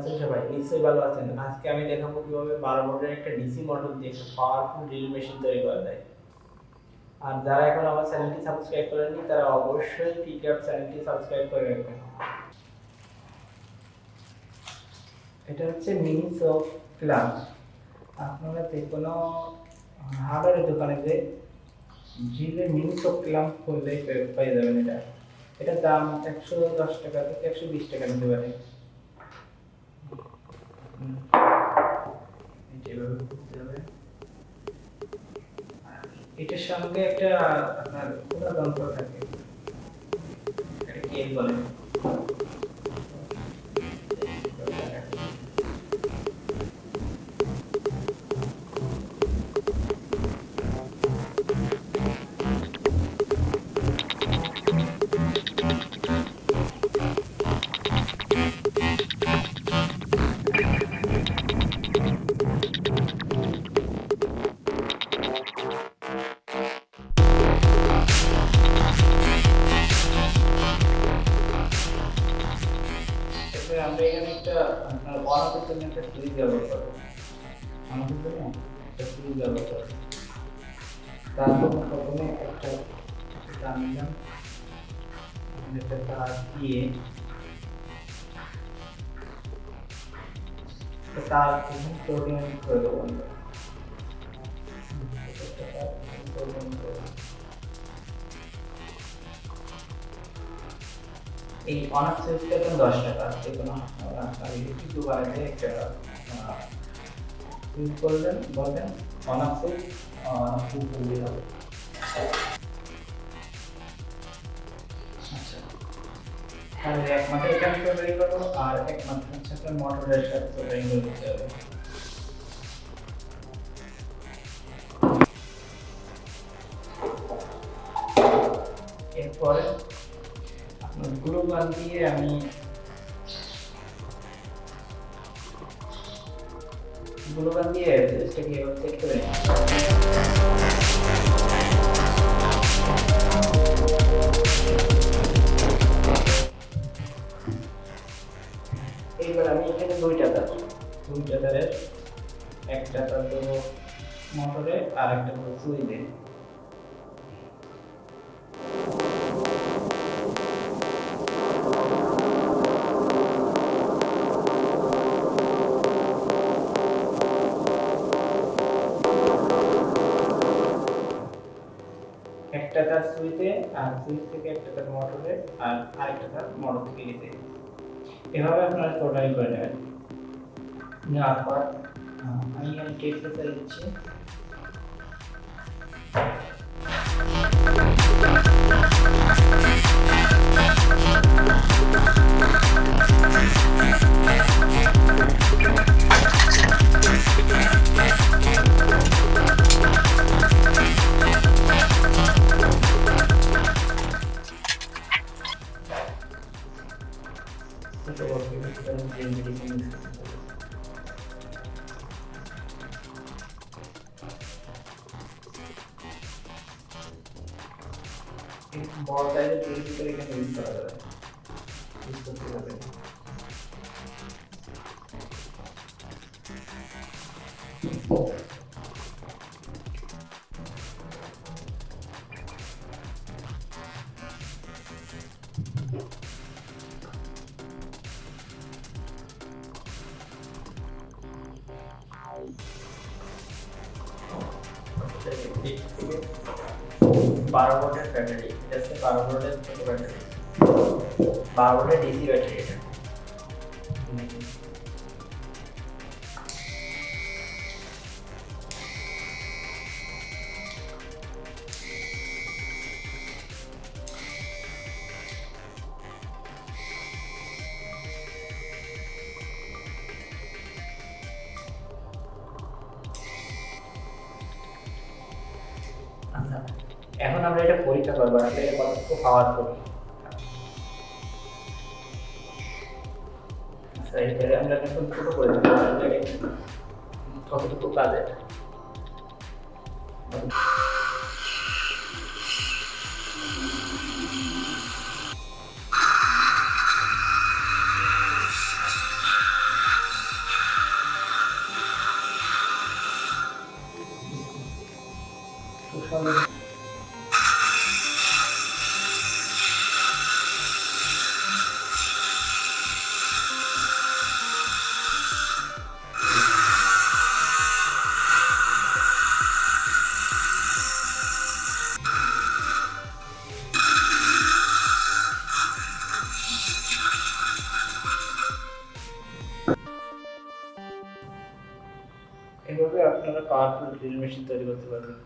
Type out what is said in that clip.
আছেন সবাই? নিশ্চয়ই ভালো আছেন। আজকে আমি দেখাবো কিভাবে 12 ভোল্টের একটা ডিসি মোটর দিয়ে একটা পাওয়ারফুল ড্রিল মেশিন তৈরি করা যায়। আর যারা এখন আমার চ্যানেলটি সাবস্ক্রাইব করেননি তারা অবশ্যই টিকটক চ্যানেলটি সাবস্ক্রাইব করে রাখবেন। এটা হচ্ছে মিনিস অফ ক্লাম। আপনারা যে কোনো হার্ডওয়্যারের দোকানে যে ড্রিলের মিনিস অফ ক্লাম করলে পেয়ে যাবেন এটা। এটার দাম 110 টাকা থেকে 120 টাকা নিতে পারে। এটার সঙ্গে একটা আপনার খোলা যন্ত্র থাকে, এটা কি বলে, আমরা এখানে একটা আপনার বানানোর জন্য একটা সুইচ ব্যবহার করবো। আমাদের জন্য একটা সুইচ ব্যবহার করবো। তারপর প্রথমে একটা তার নিলাম, একটা তার দিয়ে তার প্রোগ্রাম করে দেবো আমরা। এই অনার সুইচটা তো 10 টাকা, যে কোনো আপনার ইলেকট্রিক দোকানে একটা সুইচ করবেন, বলবেন অনার সুইচ করলে হবে। আচ্ছা, তাহলে এক মাত্র এটা তৈরি করবো আর এক মাত্র হচ্ছে আপনার মোটরের সাথে তৈরি করতে হবে। এরপরে আপনার গ্লু গান দিয়ে আমি সুইচটাকে এবার সেট করে নিই। এইবার আমি এখানে দুইটা তারের একটা তার দেবো মোটরে আর একটা দেবো সুইচে। একটা তার সুইচে আর সুইচ থেকে একটা তার মোটরে আর আরেকটা তার মোটর থেকে গেছে। এভাবে আপনারা টোটালি করে নেবেন। নেওয়ার পর আমি এখানে টেস্টে দিচ্ছি। বড় সাইজের টিভি করে এখানে ইউজ করা যাবে, ইউজ করতে হবে। বারো ভোল্টের ব্যাটারি, এটা হচ্ছে 12 ভোল্টের ছোট ব্যাটারি, 12 ভোল্টের ডিসি ব্যাটারি এটা। এখন আমরা এটা পরীক্ষা করবো, আমরা এটা কতটুকু পাওয়ার করি। আচ্ছা, এটা আমরা এখন ছোট করে দেবো, কতটুকু কাজের। খুব সুন্দর। এভাবে আপনারা পাওয়ারফুল ড্রিল মেশিন তৈরি করতে পারবেন।